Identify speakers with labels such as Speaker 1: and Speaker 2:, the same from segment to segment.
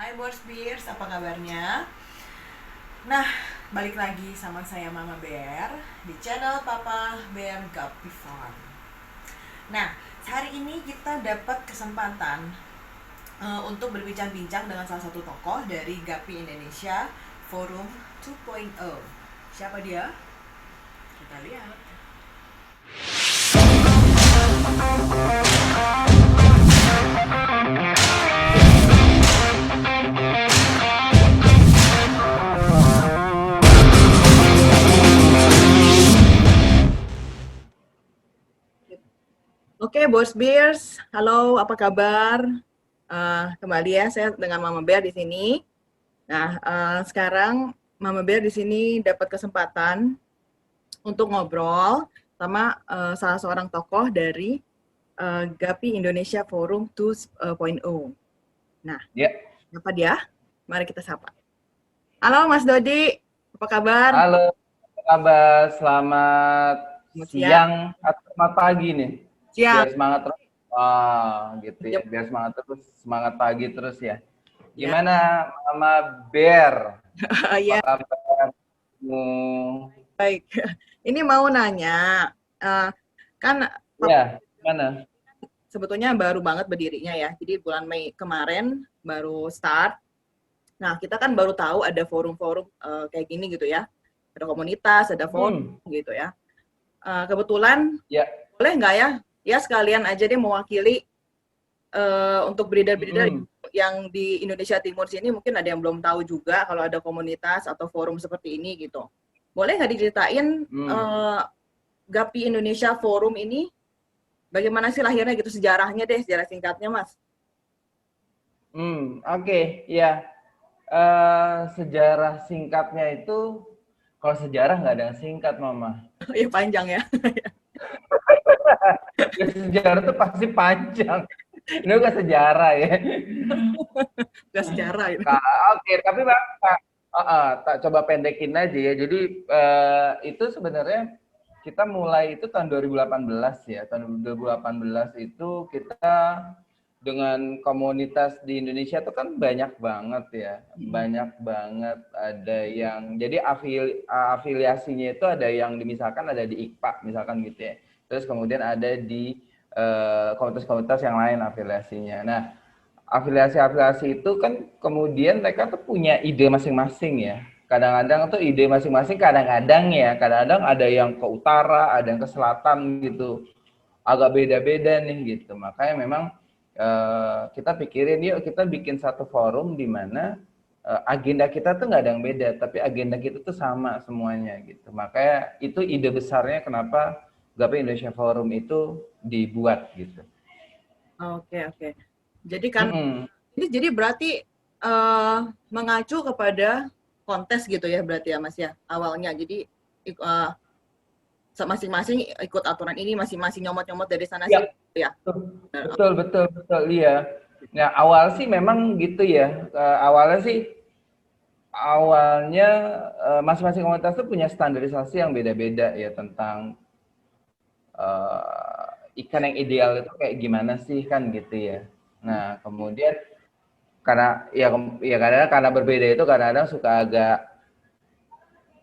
Speaker 1: Hai Boss Beers, apa kabarnya? Nah, balik lagi sama saya Mama Bear di channel Papa Bear Guppy Farm. Nah, hari ini kita dapat kesempatan untuk berbincang-bincang dengan salah satu tokoh dari Guppy Indonesia Forum 2.0. Siapa dia? Kita lihat. Oke, Bos Beers, halo, apa kabar? Kembali ya, saya dengan Mama Bear di sini. Nah, sekarang Mama Bear di sini dapat kesempatan untuk ngobrol sama salah seorang tokoh dari Gapi Indonesia Forum 2.0. Nah,
Speaker 2: Ya,
Speaker 1: siapa dia? Mari kita sapa. Halo Mas Dodi, apa kabar?
Speaker 2: halo, apa kabar? Selamat
Speaker 1: Selamat siang.
Speaker 2: siang atau selamat pagi nih.
Speaker 1: Siang.
Speaker 2: Biar semangat terus. Wah, gitu ya.
Speaker 1: Jam.
Speaker 2: Biar semangat terus, semangat pagi terus ya.
Speaker 1: Ya,
Speaker 2: Gimana Mama Bear? Apa
Speaker 1: ya,
Speaker 2: kabarmu?
Speaker 1: baik. Ini mau nanya, eh, kan
Speaker 2: Ya, gimana?
Speaker 1: sebetulnya baru banget berdirinya ya. Jadi bulan Mei kemarin baru start. Nah, kita kan baru tahu ada forum-forum kayak gini gitu ya. Ada komunitas, ada forum gitu ya. Kebetulan
Speaker 2: Ya,
Speaker 1: boleh nggak ya? Ya sekalian aja deh mewakili untuk breeder-breeder
Speaker 2: mm,
Speaker 1: yang di Indonesia Timur sini mungkin ada yang belum tahu juga kalau ada komunitas atau forum seperti ini gitu. Boleh nggak diceritain
Speaker 2: mm,
Speaker 1: Gapi Indonesia Forum ini bagaimana sih lahirnya gitu, sejarahnya deh, sejarah singkatnya Mas.
Speaker 2: Oke, ya. Sejarah singkatnya itu, kalau sejarah nggak ada yang singkat, Mama.
Speaker 1: Ya panjang ya.
Speaker 2: Ya, sejarah itu pasti panjang. Ini bukan sejarah ya.
Speaker 1: Udah sejarah itu.
Speaker 2: Oke, tapi Bang, tak coba pendekin aja ya. Jadi itu sebenarnya kita mulai itu tahun 2018 ya. Tahun 2018 itu kita dengan komunitas di Indonesia itu kan banyak banget ya. Banyak banget, ada yang jadi afiliasinya itu ada yang misalkan ada di IKPA misalkan gitu ya. Terus kemudian ada di komunitas-komunitas yang lain afiliasinya. Nah, afiliasi-afiliasi itu kan kemudian mereka tuh punya ide masing-masing ya. Kadang-kadang tuh ide masing-masing, kadang-kadang ya, kadang-kadang ada yang ke utara, ada yang ke selatan gitu. Agak beda-beda nih gitu. Makanya memang kita pikirin yuk kita bikin satu forum di mana agenda kita tuh nggak ada yang beda, tapi agenda kita tuh sama semuanya gitu. Makanya itu ide besarnya kenapa Gapai Indonesia Forum itu dibuat gitu.
Speaker 1: Oke, oke. Jadi kan
Speaker 2: Mm-mm.
Speaker 1: ini jadi berarti mengacu kepada kontes gitu ya berarti ya Mas ya awalnya. Jadi eh, masing-masing ikut aturan ini, masing-masing nyomot-nyomot dari sana
Speaker 2: Ya,
Speaker 1: sini gitu ya.
Speaker 2: betul, betul, betul, iya. Nah, awal sih memang gitu ya. Awalnya masing-masing komunitas tuh punya standarisasi yang beda-beda ya tentang ikan yang ideal itu kayak gimana sih kan gitu ya. Nah, kemudian karena karena berbeda itu kadang-kadang suka agak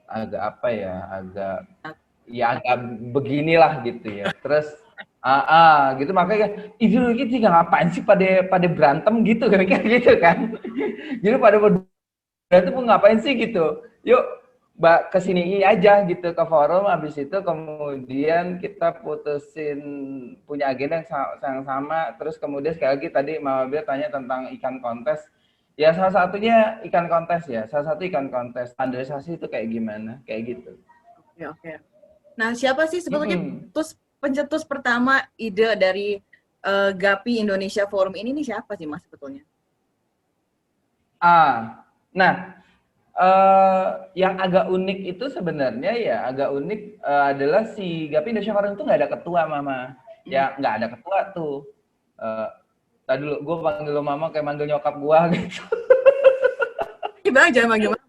Speaker 2: agak apa ya, agak beginilah gitu ya. Terus gitu makanya ideologi tiga ngapain sih pada pada berantem gitu kan kayak gitu kan. Jadi pada berantem ngapain sih gitu. Yuk Mbak kesini aja gitu ke forum, habis itu kemudian kita putusin punya agenda yang sama, terus kemudian sekali lagi tadi Mama Bia tanya tentang ikan kontes, ya salah satunya ikan kontes ya, salah satu ikan kontes, standarisasi itu kayak gimana, kayak gitu.
Speaker 1: Oke, oke. Nah, siapa sih sebetulnya
Speaker 2: Mm-mm.
Speaker 1: pencetus pertama ide dari Gapi Indonesia Forum ini nih siapa sih Mas sebetulnya?
Speaker 2: Nah, yang agak unik itu sebenarnya ya agak unik adalah si Gapi Indonesia Forum itu nggak ada ketua, Mama.
Speaker 1: Hmm.
Speaker 2: Ya nggak ada ketua tuh. Uh, Tadi dulu gue panggil lo Mama kayak manggil nyokap gue gitu.
Speaker 1: Gimana jangan manggil Mas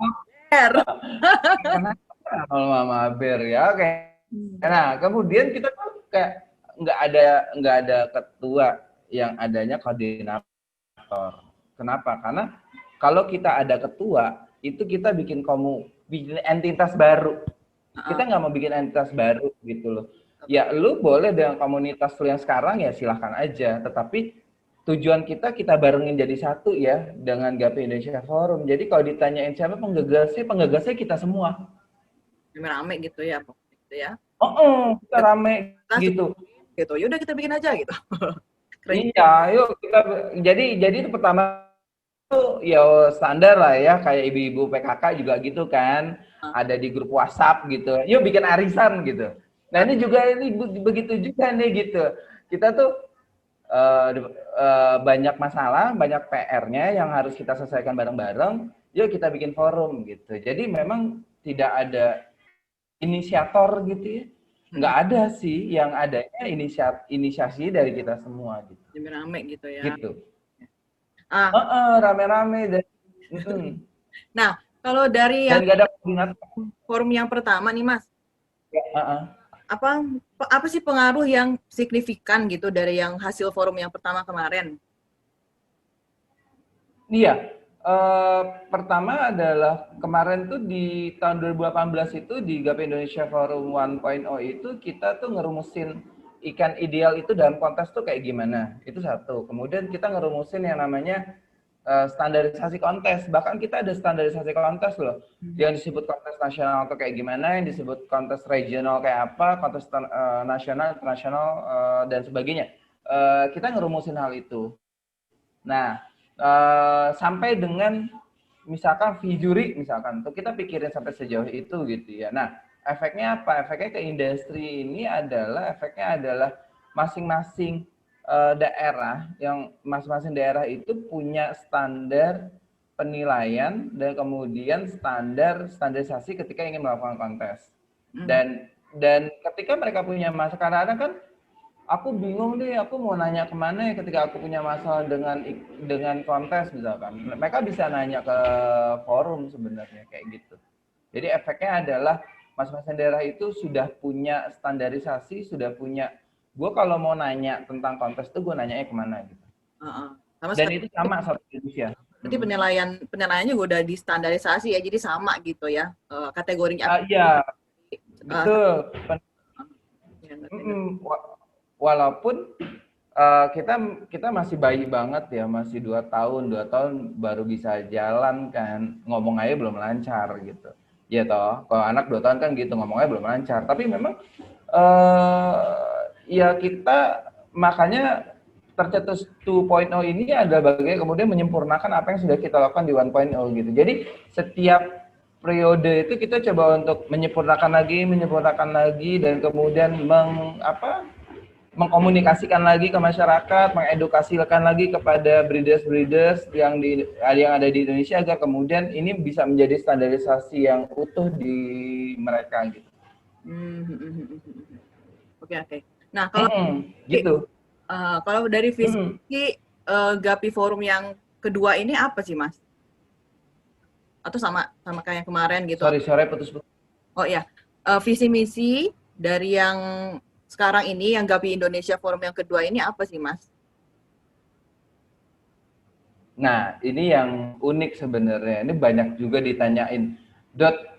Speaker 1: Ber.
Speaker 2: Kenapa kalau Mama Ber ya? Oke. Nah, kemudian kita tuh kayak nggak ada ketua, yang adanya koordinator. Kenapa? Karena kalau kita ada ketua, itu kita bikin entitas baru. Kita nggak mau bikin entitas baru gitu loh. Ya lu boleh dengan komunitas lu yang sekarang ya silahkan aja. Tetapi tujuan kita barengin jadi satu ya dengan Gapi Indonesia Forum. Jadi kalau ditanyain siapa penggagasnya kita semua.
Speaker 1: Rame gitu ya, gitu ya.
Speaker 2: Kita rame gitu.
Speaker 1: Gitu. Yaudah kita bikin aja gitu.
Speaker 2: Iya, yuk kita jadi itu pertama tuh ya standar lah ya kayak ibu-ibu PKK juga gitu kan. Ada di grup WhatsApp gitu. Yuk bikin arisan gitu. Nah, ini juga begitu juga nih gitu. Kita tuh banyak masalah, banyak PR-nya yang harus kita selesaikan bareng-bareng. Yuk kita bikin forum gitu. Jadi memang tidak ada inisiator gitu ya. Nggak ada sih, yang adanya inisiasi dari kita semua gitu.
Speaker 1: Jadi rame gitu ya.
Speaker 2: Gitu. Rame-rame.
Speaker 1: Nah, kalau dari
Speaker 2: yang nggak ada
Speaker 1: forum yang pertama nih Mas,
Speaker 2: ya,
Speaker 1: apa sih pengaruh yang signifikan gitu dari yang hasil forum yang pertama kemarin?
Speaker 2: Iya, pertama adalah kemarin tuh di tahun 2018 itu di Gapi Indonesia Forum 1.0 itu kita tuh ngerumusin ikan ideal itu dalam kontes tuh kayak gimana. Itu satu. Kemudian kita ngerumusin yang namanya standarisasi kontes. Bahkan kita ada standarisasi kontes loh. Yang disebut kontes nasional tuh kayak gimana, yang disebut kontes regional kayak apa, kontes nasional, internasional, dan sebagainya. Kita ngerumusin hal itu. Nah, sampai dengan misalkan fee juri misalkan tuh kita pikirin sampai sejauh itu gitu ya. Nah, efeknya apa? Efeknya ke industri ini efeknya adalah masing-masing daerah itu punya standar penilaian dan kemudian standarisasi ketika ingin melakukan kontes. Dan ketika mereka punya masalah, kadang-kadang kan aku bingung deh, aku mau nanya kemana ya ketika aku punya masalah dengan kontes misalkan. Mereka bisa nanya ke forum sebenarnya kayak gitu. Jadi efeknya adalah masing-masing daerah itu sudah punya standarisasi, sudah punya. Gue kalau mau nanya tentang kontes tuh gue nanyanya kemana gitu. Dan itu sama satu Indonesia.
Speaker 1: Berarti penilaiannya juga udah distandarisasi ya, jadi sama gitu ya kategorinya.
Speaker 2: Iya, betul. Walaupun kita masih bayi banget ya, masih 2 tahun baru bisa jalan kan, ngomong aja belum lancar gitu. Ya toh, kalau anak 2 tahun kan gitu, ngomong aja belum lancar. Tapi memang ya kita makanya tercetus 2.0 ini adalah bagaimana kemudian menyempurnakan apa yang sudah kita lakukan di 1.0 gitu. Jadi setiap periode itu kita coba untuk menyempurnakan lagi dan kemudian mengkomunikasikan lagi ke masyarakat, mengedukasikan lagi kepada breeders yang ada di Indonesia agar kemudian ini bisa menjadi standarisasi yang utuh di mereka gitu.
Speaker 1: Oke. Nah, kalau
Speaker 2: gitu.
Speaker 1: Kalau dari visi Gapi Forum yang kedua ini apa sih, Mas? Atau sama kayak yang kemarin gitu?
Speaker 2: Sorry, putus-putus.
Speaker 1: Oh iya, visi misi dari yang sekarang ini, yang Gapi Indonesia Forum yang kedua ini apa sih, Mas?
Speaker 2: Nah, ini yang unik sebenarnya. Ini banyak juga ditanyain, Dot,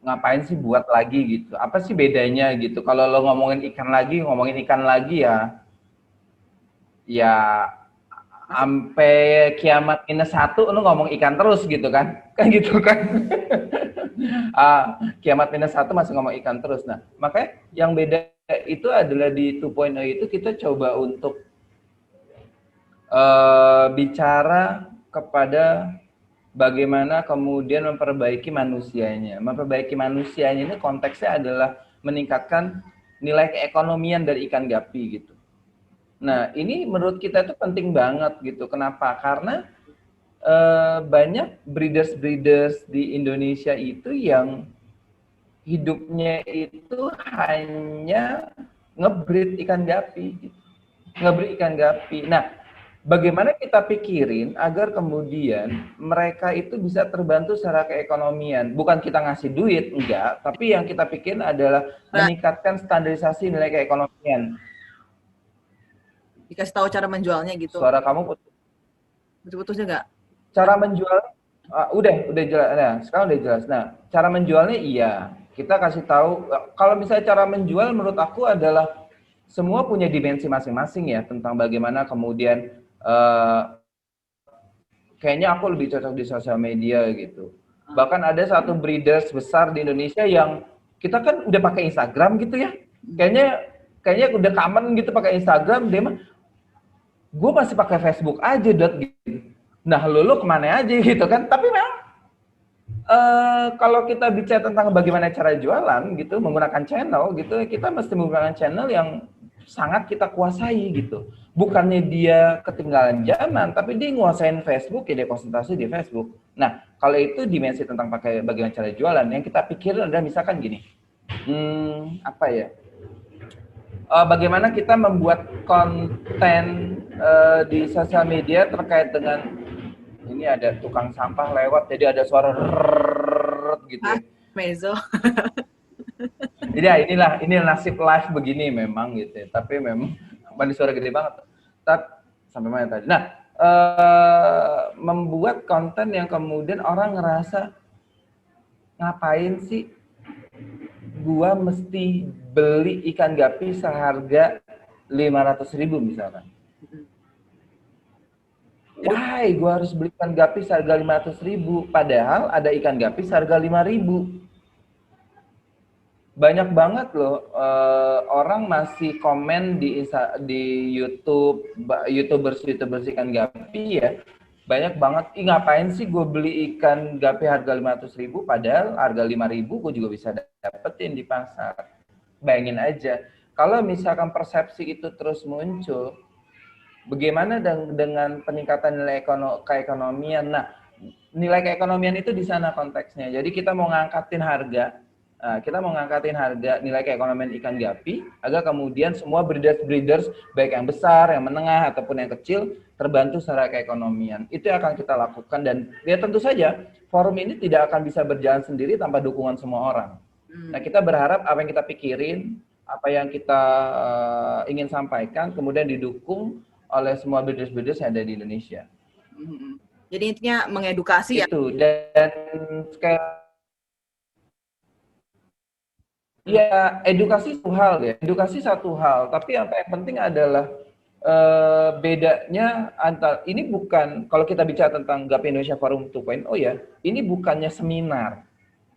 Speaker 2: ngapain sih buat lagi gitu? Apa sih bedanya gitu? Kalau lo ngomongin ikan lagi ya sampai kiamat -1 lu ngomong ikan terus gitu kan gitu kan. Kiamat -1 masih ngomong ikan terus. Nah, makanya yang beda itu adalah di 2.0 itu kita coba untuk bicara kepada bagaimana kemudian memperbaiki manusianya. Memperbaiki manusianya ini konteksnya adalah meningkatkan nilai keekonomian dari ikan gapi gitu. Nah, ini menurut kita itu penting banget gitu. Kenapa? Karena banyak breeders di Indonesia itu yang hidupnya itu hanya ngebreed ikan gapi gitu. Ngebreed ikan gapi. Nah, bagaimana kita pikirin agar kemudian mereka itu bisa terbantu secara keekonomian. Bukan kita ngasih duit, enggak. Tapi yang kita pikirin adalah meningkatkan standarisasi nilai keekonomian.
Speaker 1: Dikasih tahu cara menjualnya gitu.
Speaker 2: Suara kamu
Speaker 1: putus-putusnya nggak?
Speaker 2: Cara menjual Udah jelas. Nah, sekarang udah jelas. Nah, cara menjualnya iya. Kita kasih tahu kalau misalnya cara menjual menurut aku adalah semua punya dimensi masing-masing ya tentang bagaimana kemudian kayaknya aku lebih cocok di sosial media gitu. Bahkan ada satu breeders besar di Indonesia yang kita kan udah pakai Instagram gitu ya. Kayaknya udah common gitu pakai Instagram, dia mah gue masih pakai Facebook aja gitu. Nah, lu kemana aja gitu kan? Tapi memang kalau kita bicara tentang bagaimana cara jualan gitu, menggunakan channel gitu, kita mesti menggunakan channel yang sangat kita kuasai gitu. Bukannya dia ketinggalan zaman, tapi dia nguasain Facebook, ya dia konsentrasi di Facebook. Nah, kalau itu dimensi tentang pakai bagaimana cara jualan, yang kita pikirin adalah misalkan gini, apa ya? Bagaimana kita membuat konten di sosial media terkait dengan ini ada tukang sampah lewat, jadi ada suara gitu ya.
Speaker 1: Mezzo.
Speaker 2: Jadi ya ini nasib live begini memang gitu ya. Tapi memang kembali suara gede banget. Tapi sampai mana tadi? Nah, membuat konten yang kemudian orang ngerasa ngapain sih gua mesti beli ikan gapi seharga 500.000 misalkan. Why gua harus beli ikan gapi seharga 500.000 padahal ada ikan gapi seharga 5.000. Banyak banget loh orang masih komen di YouTube, YouTubers ikan gapi ya. Banyak banget, ngapain sih gue beli ikan gapi harga 500.000 padahal harga 5.000 gue juga bisa dapetin di pasar. Bayangin aja, kalau misalkan persepsi itu terus muncul, bagaimana dengan peningkatan nilai keekonomian? Nah, nilai keekonomian itu di sana konteksnya. Jadi kita mau ngangkatin harga nilai keekonomian ikan gapi agar kemudian semua breeders baik yang besar, yang menengah ataupun yang kecil terbantu secara keekonomian. Itu yang akan kita lakukan dan ya tentu saja forum ini tidak akan bisa berjalan sendiri tanpa dukungan semua orang. Nah, kita berharap apa yang kita pikirin, apa yang kita ingin sampaikan kemudian didukung oleh semua breeders yang ada di Indonesia.
Speaker 1: Jadi intinya mengedukasi ya.
Speaker 2: Itu dan kayak ya edukasi satu hal, tapi yang penting adalah bedanya antara ini bukan kalau kita bicara tentang Gapi Indonesia Forum 2.0 ya, ini bukannya seminar.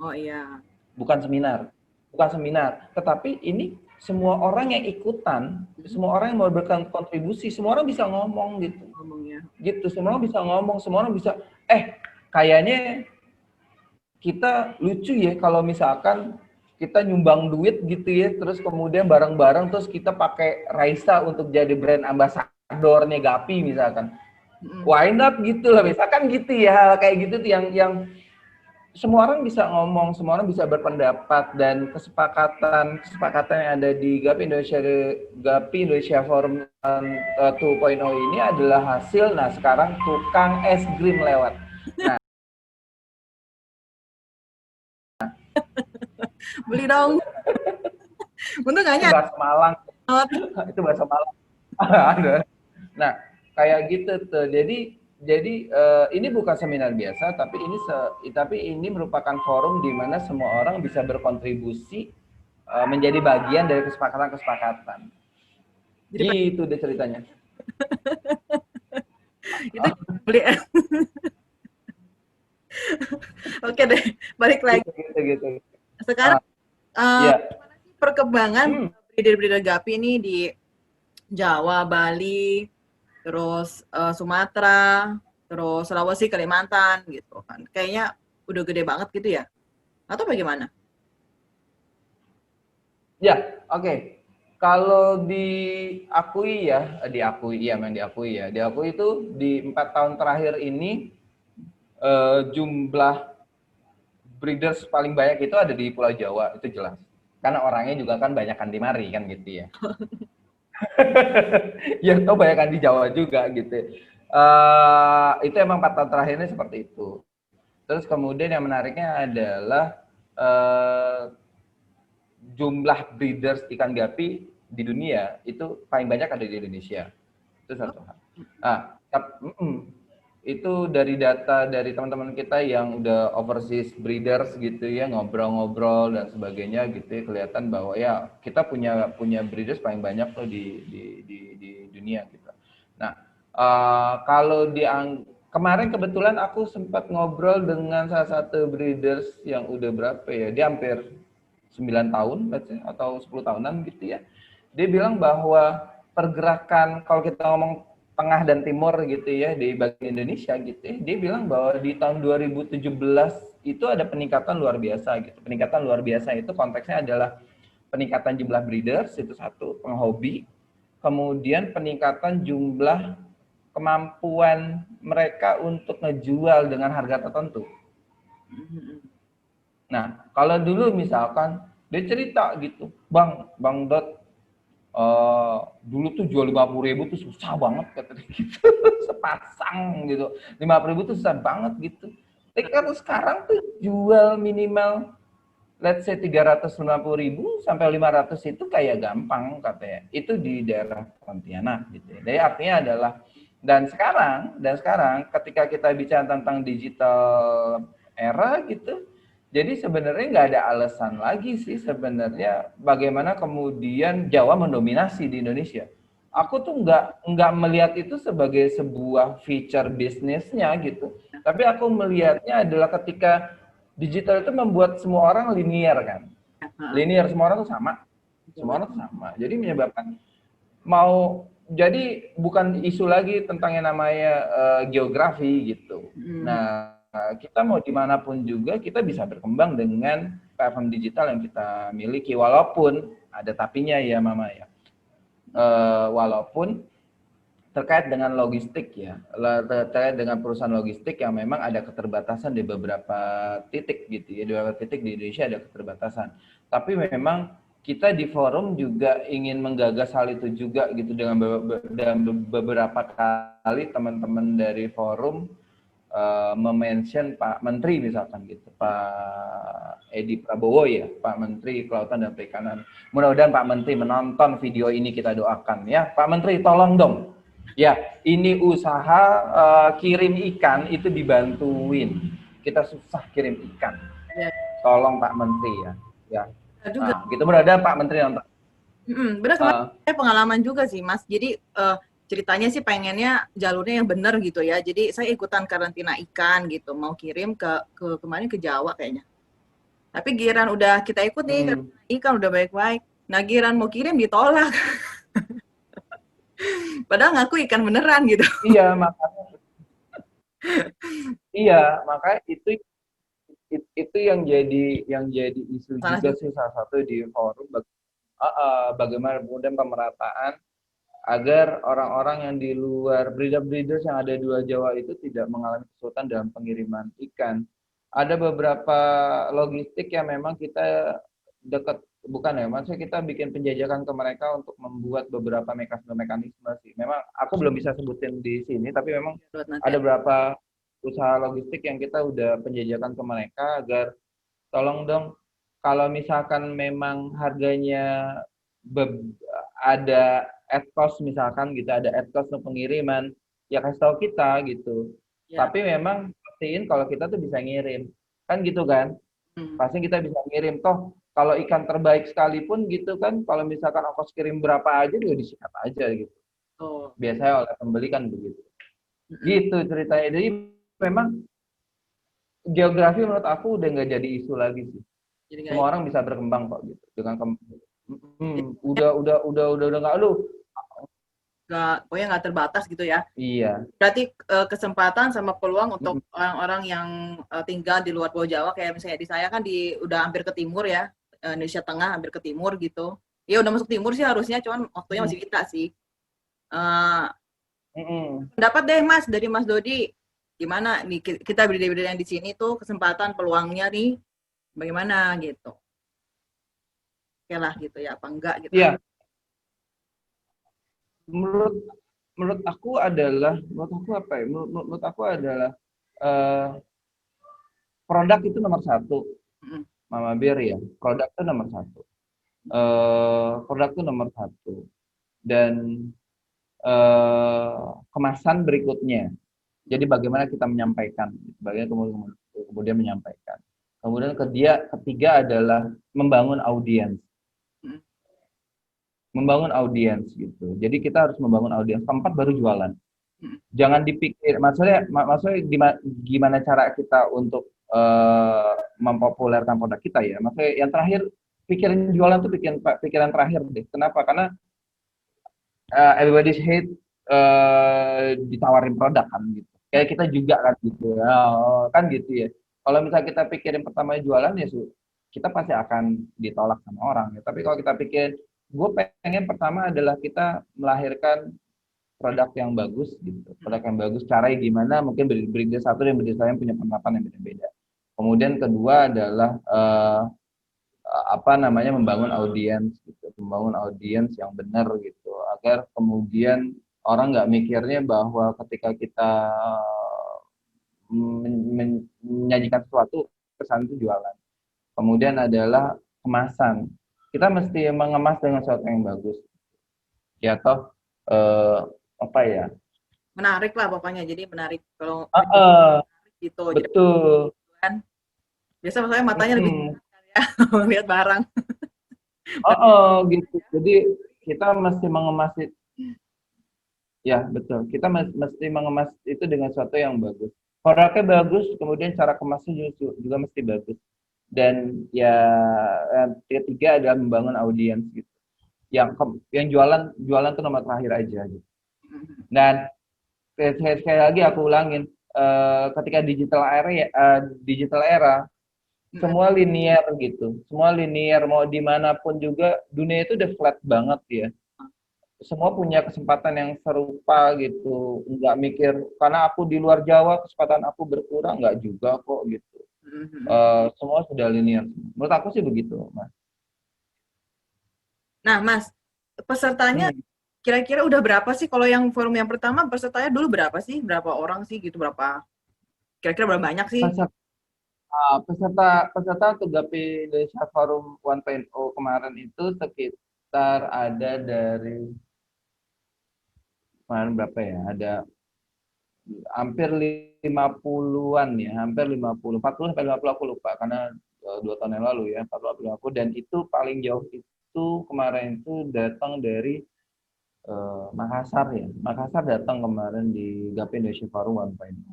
Speaker 1: Oh iya.
Speaker 2: Bukan seminar, tetapi ini semua orang yang ikutan, semua orang yang mau berkontribusi, semua orang bisa ngomong gitu. Gitu, semua orang bisa ngomong, semua orang bisa kayaknya kita lucu ya kalau misalkan kita nyumbang duit gitu ya, terus kemudian bareng-bareng terus kita pakai Raisa untuk jadi brand ambasadornya Gapi misalkan. Why not gitu lah, misalkan gitu ya, kayak gitu tuh yang semua orang bisa ngomong, semua orang bisa berpendapat dan kesepakatan yang ada di Gapi Indonesia Forum 2.0 ini adalah hasil. Nah, sekarang tukang es krim lewat. Nah,
Speaker 1: beli dong. Untung nggak nyari.
Speaker 2: Bahasa Malang. Itu bahasa Malang. Nah, kayak gitu tuh. Jadi ini bukan seminar biasa, tapi ini merupakan forum di mana semua orang bisa berkontribusi menjadi bagian dari kesepakatan. Gitu deh ceritanya.
Speaker 1: Itu beli. Oke deh, balik lagi.
Speaker 2: Gitu.
Speaker 1: Sekarang perkembangan breeder Gapi ini di Jawa, Bali, terus Sumatera, terus Sulawesi, Kalimantan gitu kan. Kayaknya udah gede banget gitu ya? Atau bagaimana?
Speaker 2: Ya, oke. Kalau diakui itu di 4 tahun terakhir ini jumlah breeders paling banyak itu ada di Pulau Jawa, itu jelas. Karena orangnya juga kan banyakan di mari kan gitu ya. Ya tau banyakan di Jawa juga gitu. Itu emang 4 tahun terakhir ini seperti itu. Terus kemudian yang menariknya adalah jumlah breeders ikan gapi di dunia itu paling banyak ada di Indonesia. Itu satu hal. itu dari data dari teman-teman kita yang udah overseas breeders gitu ya, ngobrol-ngobrol dan sebagainya gitu ya, kelihatan bahwa ya kita punya breeders paling banyak tuh di dunia gitu. Nah, kalau kemarin kebetulan aku sempat ngobrol dengan salah satu breeders yang udah berapa ya, dia hampir 9 tahun let's say, atau 10 tahunan gitu ya. Dia bilang bahwa pergerakan kalau kita ngomong tengah dan timur gitu ya di bagian Indonesia gitu ya, dia bilang bahwa di tahun 2017 itu ada peningkatan luar biasa gitu. Peningkatan luar biasa itu konteksnya adalah peningkatan jumlah breeders itu satu, penghobi, kemudian peningkatan jumlah kemampuan mereka untuk ngejual dengan harga tertentu. Nah, kalau dulu misalkan dia cerita gitu, Bang Dot, dulu tuh jual 50.000 tuh susah banget katanya gitu, sepasang gitu, 50.000 tuh susah banget gitu. Tapi kalau sekarang tuh jual minimal, let's say 350.000 sampai 500 itu kayak gampang katanya. Itu di daerah Pontianak gitu. Jadi artinya adalah dan sekarang ketika kita bicara tentang digital era gitu, jadi sebenarnya nggak ada alasan lagi sih sebenarnya bagaimana kemudian Jawa mendominasi di Indonesia. Aku tuh nggak melihat itu sebagai sebuah feature bisnisnya gitu, tapi aku melihatnya adalah ketika digital itu membuat semua orang linear kan, linear, semua orang tuh sama, jadi menyebabkan mau jadi bukan isu lagi tentang yang namanya geografi gitu. Nah, kita mau dimanapun juga kita bisa berkembang dengan platform digital yang kita miliki, walaupun ada tapinya ya Mama ya. Walaupun terkait dengan logistik ya, terkait dengan perusahaan logistik yang memang ada keterbatasan di beberapa titik gitu ya, di beberapa titik di Indonesia ada keterbatasan. Tapi memang kita di forum juga ingin menggagas hal itu juga gitu, dengan beberapa kali teman-teman dari forum memention Pak Menteri misalkan gitu, Pak Edi Prabowo ya, Pak Menteri Kelautan dan Perikanan. Mudah-mudahan Pak Menteri menonton video ini, kita doakan ya. Pak Menteri tolong dong. Ya, ini usaha kirim ikan itu dibantuin. Kita susah kirim ikan. Tolong Pak Menteri ya. Ya.
Speaker 1: Juga.
Speaker 2: Nah, gitu mudah-mudahan Pak Menteri nonton.
Speaker 1: Benar, kemarin saya pengalaman juga sih Mas. Jadi ceritanya sih pengennya jalurnya yang benar gitu ya. Jadi saya ikutan karantina ikan gitu, mau kirim ke kemarin ke Jawa kayaknya. Tapi giliran udah kita ikut nih ikan udah baik-baik. Nah giliran mau kirim ditolak. Padahal ngaku ikan beneran gitu.
Speaker 2: Iya, makanya itu yang jadi isu juga sih, salah satu di forum bagaimana kemudian pemerataan agar orang-orang yang di luar, breeders yang ada di luar Jawa itu tidak mengalami kesulitan dalam pengiriman ikan. Ada beberapa logistik yang memang kita dekat, bukan ya, maksudnya kita bikin penjajakan ke mereka untuk membuat beberapa mekanisme sih. Memang aku belum bisa sebutin di sini, tapi memang ada beberapa usaha logistik yang kita udah penjajakan ke mereka agar tolong dong, kalau misalkan memang harganya ada add cost misalkan gitu, ada add cost untuk pengiriman, ya kasih tahu kita gitu. Ya. Tapi memang pastiin kalau kita tuh bisa ngirim, kan gitu kan? Pasti kita bisa ngirim. Toh kalau ikan terbaik sekalipun gitu kan, kalau misalkan ongkos kirim berapa aja juga disikat aja gitu. Biasanya oleh pembeli kan begitu. Gitu ceritanya. Jadi memang geografi menurut aku udah nggak jadi isu lagi sih. Jadi semua orang bisa berkembang kok gitu dengan udah nggak
Speaker 1: pokoknya nggak terbatas gitu ya.
Speaker 2: Iya.
Speaker 1: Berarti kesempatan sama peluang untuk orang-orang yang tinggal di luar Pulau Jawa, kayak misalnya di saya kan udah hampir ke timur ya, Indonesia Tengah hampir ke timur gitu. Ya udah masuk timur sih harusnya, cuman waktunya masih kita sih. Dapat deh Mas dari Mas Dodi, gimana nih kita breeder yang di sini tuh kesempatan peluangnya nih bagaimana gitu. Oke lah gitu ya, apa enggak gitu.
Speaker 2: Iya. Menurut aku adalah, menurut aku adalah produk itu nomor satu, Mama Bear ya. Produk itu nomor satu. Produk itu nomor satu. Dan kemasan berikutnya. Jadi bagaimana kita menyampaikan, bagaimana kemudian menyampaikan. Kemudian ketiga adalah membangun audiens. Membangun audiens gitu. Jadi kita harus membangun audiens. Keempat baru jualan. Jangan dipikir, maksudnya gimana cara kita untuk mempopulerkan produk kita ya. Maksudnya yang terakhir pikiran jualan tuh pikiran terakhir deh. Kenapa? Karena everybody's hate ditawarin produk kan gitu. Kayak kita juga kan gitu ya, kan gitu ya. Kalau misalnya kita pikirin pertama jualan ya kita pasti akan ditolak sama orang ya. Tapi kalau kita pikir, gue pengen pertama adalah kita melahirkan produk yang bagus gitu, produk yang bagus. Caranya gimana? Mungkin berdiri satu dan berdiri lain punya penerapan yang beda-beda. Kemudian kedua adalah membangun audiens gitu, membangun audiens yang benar gitu, agar kemudian orang nggak mikirnya bahwa ketika kita menyajikan sesuatu kesan itu jualan. Kemudian adalah kemasan, kita mesti mengemas dengan sesuatu yang bagus ya toh apa ya,
Speaker 1: Menarik lah pokoknya, jadi menarik kalau gitu.
Speaker 2: betul.
Speaker 1: Jadi, kan biasa saya matanya lebih ya melihat barang.
Speaker 2: Gitu. Jadi kita mesti mengemas ya betul. Kita mesti mengemas itu dengan sesuatu yang bagus. Produknya bagus, kemudian cara kemasnya juga mesti bagus. Dan ya ketiga adalah membangun audiens gitu. Yang jualan tuh nomor terakhir aja gitu. Dan sekali lagi aku ulangin, ketika digital era semua linear gitu, semua linear, mau dimanapun juga dunia itu udah flat banget ya, semua punya kesempatan yang serupa gitu, nggak mikir karena aku di luar Jawa kesempatan aku berkurang, nggak juga kok gitu. Semua sudah linear, menurut aku sih begitu Mas.
Speaker 1: Nah Mas, pesertanya kira-kira udah berapa sih? Kalau yang forum yang pertama pesertanya dulu berapa sih? Berapa orang sih gitu? Kira-kira berapa banyak sih?
Speaker 2: Peserta untuk Gapi Indonesia Forum 1.0 kemarin itu sekitar ada dari kemarin berapa ya? Ada hampir 50-an ya, hampir 50, 40 sampai 50 aku lupa karena 2 tahun yang lalu ya, 40 50, dan itu paling jauh itu kemarin itu datang dari Makassar ya. Makassar datang kemarin di Gapi Indonesia Forum 1.0.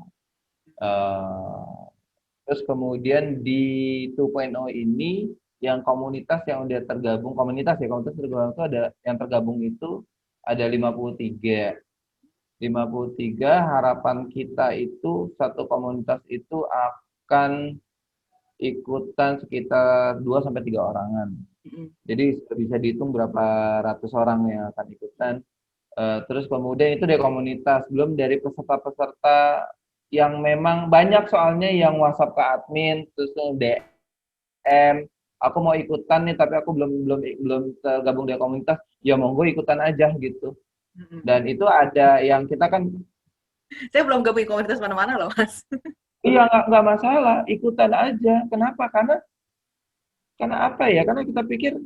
Speaker 2: Terus kemudian di 2.0 ini yang komunitas yang udah tergabung, komunitas tergabung itu ada yang tergabung itu ada 53. 53, harapan kita itu satu komunitas itu akan ikutan sekitar 2 sampai 3 orangan. Jadi bisa dihitung berapa ratus orang yang akan ikutan. Terus kemudian itu dari komunitas, belum dari peserta-peserta yang memang banyak soalnya yang WhatsApp ke admin, terus DM, aku mau ikutan nih tapi aku belum tergabung di komunitas, ya monggo ikutan aja gitu. Dan itu ada yang kita kan,
Speaker 1: saya belum gabung komunitas mana-mana loh Mas.
Speaker 2: iya nggak masalah, ikutan aja. Kenapa? Karena apa ya? Karena kita pikir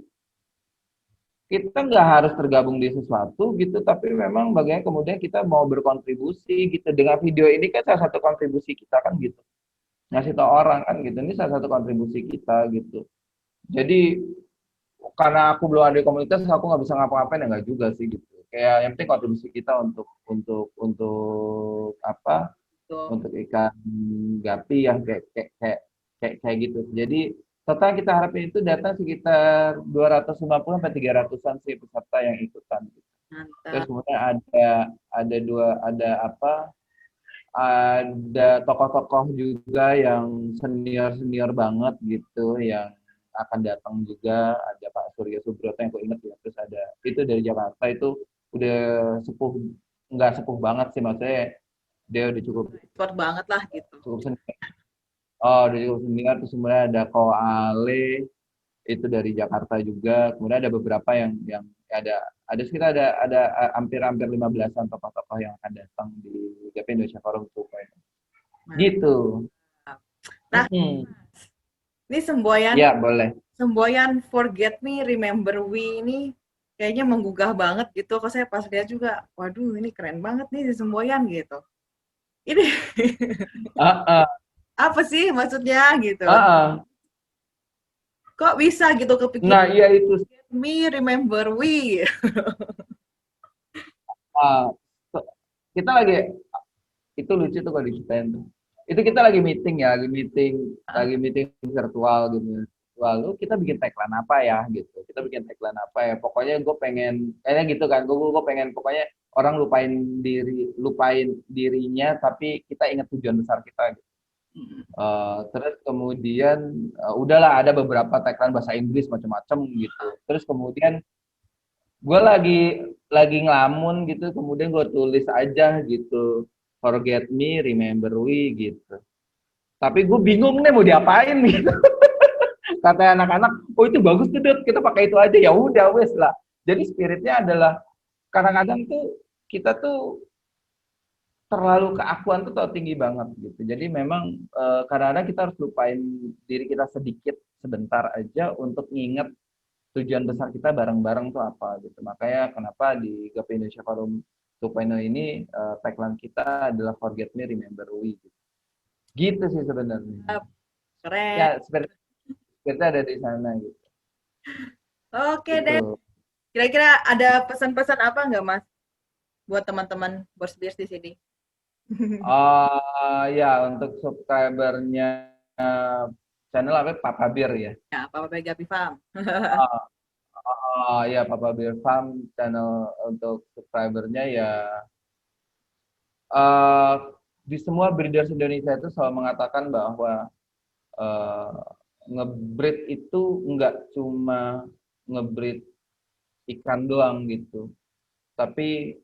Speaker 2: kita nggak harus tergabung di sesuatu gitu, tapi memang bagaimana kemudian kita mau berkontribusi gitu. Dengan video ini kan salah satu kontribusi kita kan gitu, ngasih tau orang kan gitu, ini salah satu kontribusi kita gitu. Jadi karena aku belum ada di komunitas, aku nggak bisa ngapa-ngapain ya, nggak juga sih gitu. Kayak yang penting kontribusi kita untuk apa? Untuk ikan gapi yang kayak gitu. Jadi total kita harapin itu datang sekitar 250 sampai 300-an sih peserta yang ikutan. Terus kemudian ada tokoh-tokoh juga yang senior banget gitu yang akan datang juga, ada Pak Surya Subroto yang aku ingat ya, terus ada itu dari Jakarta, itu udah nggak sepuh banget sih, maksudnya dia udah cukup
Speaker 1: banget lah gitu.
Speaker 2: Cukup senior. Udah cukup senior. Terus kemudian ada Ko Ale itu dari Jakarta juga. Kemudian ada beberapa yang ada sekitar ada hampir 15-an tokoh-tokoh yang akan datang di Gapi Indonesia Forum 2.0. Gitu.
Speaker 1: Nah, ini semboyan.
Speaker 2: Ya, boleh.
Speaker 1: Semboyan Forget Me, Remember We ini kayaknya menggugah banget gitu. Kok saya pas lihat juga, waduh ini keren banget nih di semboyan gitu. ini
Speaker 2: Heeh,
Speaker 1: apa sih maksudnya gitu.
Speaker 2: heeh.
Speaker 1: Kok bisa gitu kepikiran
Speaker 2: Nah, iya itu.
Speaker 1: me remember we.
Speaker 2: ah, kita lagi itu lucu tuh kalau diceritain tuh. Itu kita lagi meeting ya,
Speaker 1: Ah,
Speaker 2: lagi meeting virtual gitu. Lalu kita bikin tagline apa ya gitu. Kita bikin tagline apa ya. Pokoknya gue pengen, kayaknya gitu kan. Gue pengen pokoknya orang lupain dirinya, tapi kita ingat tujuan besar kita gitu.
Speaker 1: mm,
Speaker 2: Terus kemudian udahlah ada beberapa tagline bahasa Inggris macam-macam gitu. Terus kemudian gue lagi ngelamun gitu, kemudian gue tulis aja gitu, forget me, remember we gitu. Tapi gue bingung nih mau diapain gitu. Kata anak-anak, oh itu bagus tuh Dut, kita pakai itu aja ya udah wes lah. Jadi spiritnya adalah kadang-kadang tuh kita tuh terlalu keakuan tuh terlalu tinggi banget gitu. Jadi memang kadang-kadang kita harus lupain diri kita sedikit sebentar aja untuk nginget tujuan besar kita bareng-bareng tuh apa gitu. Makanya kenapa di Gapi Indonesia Forum 2.0 ini tagline kita adalah Forget Me, Remember We. Gitu, gitu sih sebenarnya.
Speaker 1: keren.
Speaker 2: Ya, seperti kita ada di sana gitu.
Speaker 1: Oke deh.
Speaker 2: Gitu.
Speaker 1: Kira-kira ada pesan-pesan apa nggak Mas buat teman-teman Borsbiers di sini?
Speaker 2: Ya untuk subscribernya channel apa Papa Beer ya.
Speaker 1: Ya, Papa Gapi Farm.
Speaker 2: Uh, ya Papa Beer Farm channel untuk subscribernya ya uh, di semua breeders Indonesia itu selalu mengatakan bahwa uh, ngebreed itu nggak cuma ngebreed ikan doang gitu, tapi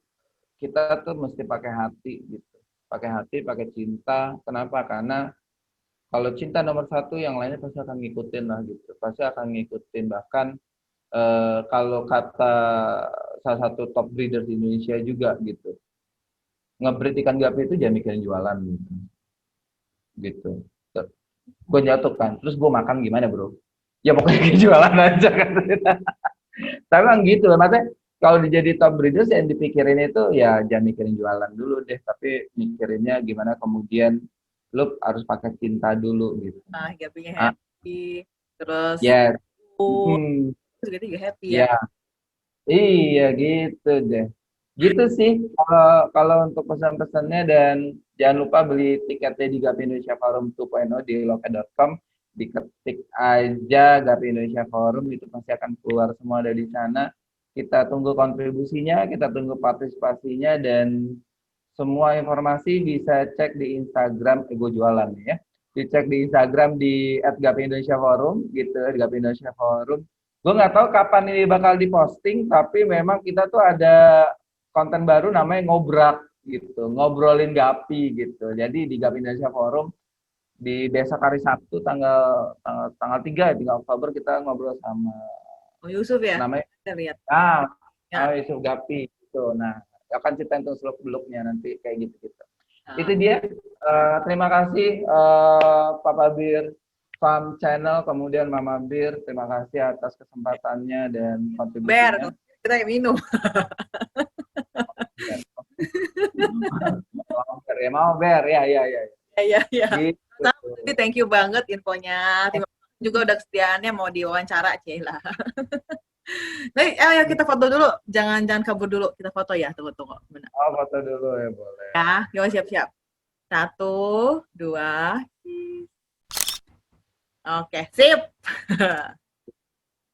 Speaker 2: kita tuh mesti pakai hati gitu, pakai hati, pakai cinta. Kenapa? Karena kalau cinta nomor satu, yang lainnya pasti akan ngikutin lah gitu, pasti akan ngikutin. Bahkan kalau kata salah satu top breeder di Indonesia juga gitu, ngebreed ikan gapi itu jangan mikirin jualan gitu, gitu. Gue nyatuk kan, terus gue makan gimana bro? Ya pokoknya jualan aja kan. Tapi emang gitu, maksudnya kalau jadi top breeders yang dipikirin itu ya jangan mikirin jualan dulu deh, tapi mikirinnya gimana kemudian lu harus pakai cinta dulu gitu.
Speaker 1: Nah, Gapinya
Speaker 2: Ah,
Speaker 1: happy, terus
Speaker 2: yes.
Speaker 1: food,
Speaker 2: Hmm,
Speaker 1: juga juga happy ya.
Speaker 2: ya, iya gitu deh. Gitu sih kalau kalau untuk pesan-pesannya, dan jangan lupa beli tiketnya di Gapi Indonesia Forum 2.0 di loket.com, diketik aja Gapi Indonesia Forum itu pasti akan keluar semua dari sana. Kita tunggu kontribusinya, kita tunggu partisipasinya, dan semua informasi bisa cek di Instagram, gue jualan nih ya. Dicek di Instagram di @gapi_indonesia_forum gitu, @gapi_indonesia_forum. Gue nggak tahu kapan ini bakal diposting, tapi memang kita tuh ada konten baru namanya ngobrak gitu, ngobrolin Gapi gitu. Jadi di Gapi Indonesia Forum di besok hari Sabtu tanggal 3 ya, 3 Oktober kita ngobrol sama
Speaker 1: Oh, Yusuf ya?
Speaker 2: namanya
Speaker 1: Kita lihat.
Speaker 2: ah
Speaker 1: Ya.
Speaker 2: Yusuf Gapi gitu. Nah, akan ceritain tuh seluk-beluknya nanti kayak gitu-gitu. Itu
Speaker 1: Nah,
Speaker 2: dia. Terima kasih Papa Bir Farm Channel, kemudian Mama Bir, terima kasih atas kesempatannya dan
Speaker 1: Ber,
Speaker 2: kontribusinya.
Speaker 1: kita yang minum.
Speaker 2: Mau Ber ya, mau Ber ya, ya, ya.
Speaker 1: Ya, ya, ya.
Speaker 2: Gitu.
Speaker 1: Jadi thank you banget infonya. Terima kasih juga udah kesediaannya mau diwawancara, Cila. Nih, ayo kita foto dulu. Jangan kabur dulu. Kita foto ya. Tunggu. Benar.
Speaker 2: Oh, foto dulu ya, boleh.
Speaker 1: Ya, yuk siap-siap. 1, 2. Oke, sip.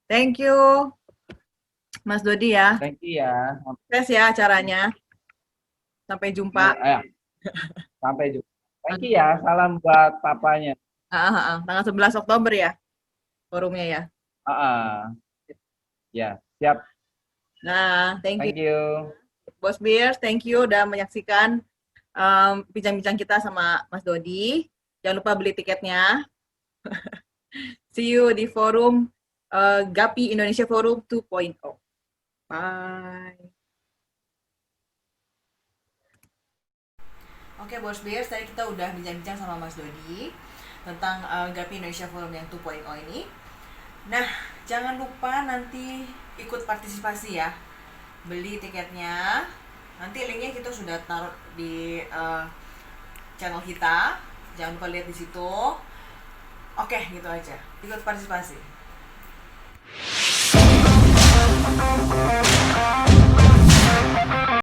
Speaker 1: Thank you, Mas Dodi ya.
Speaker 2: Thank you ya.
Speaker 1: Sukses ya acaranya. Sampai jumpa.
Speaker 2: Ya, sampai jumpa. Thank you ya. Salam buat papanya.
Speaker 1: Tanggal 11 Oktober ya, forumnya ya.
Speaker 2: Ya, siap.
Speaker 1: Nah, thank
Speaker 2: Thank
Speaker 1: you.
Speaker 2: you.
Speaker 1: Bos Beers, thank you udah menyaksikan bincang-bincang kita sama Mas Dodi. Jangan lupa beli tiketnya. See you di forum Gapi Indonesia Forum 2.0. Bye. Oke, Bos Beers, tadi kita udah bincang-bincang sama Mas Dodi tentang Gapi Indonesia Forum yang 2.0 ini. Nah, jangan lupa nanti ikut partisipasi ya. Beli tiketnya. Nanti linknya kita sudah taruh di channel kita. Jangan lupa lihat di situ. Oke, gitu aja. Ikut partisipasi.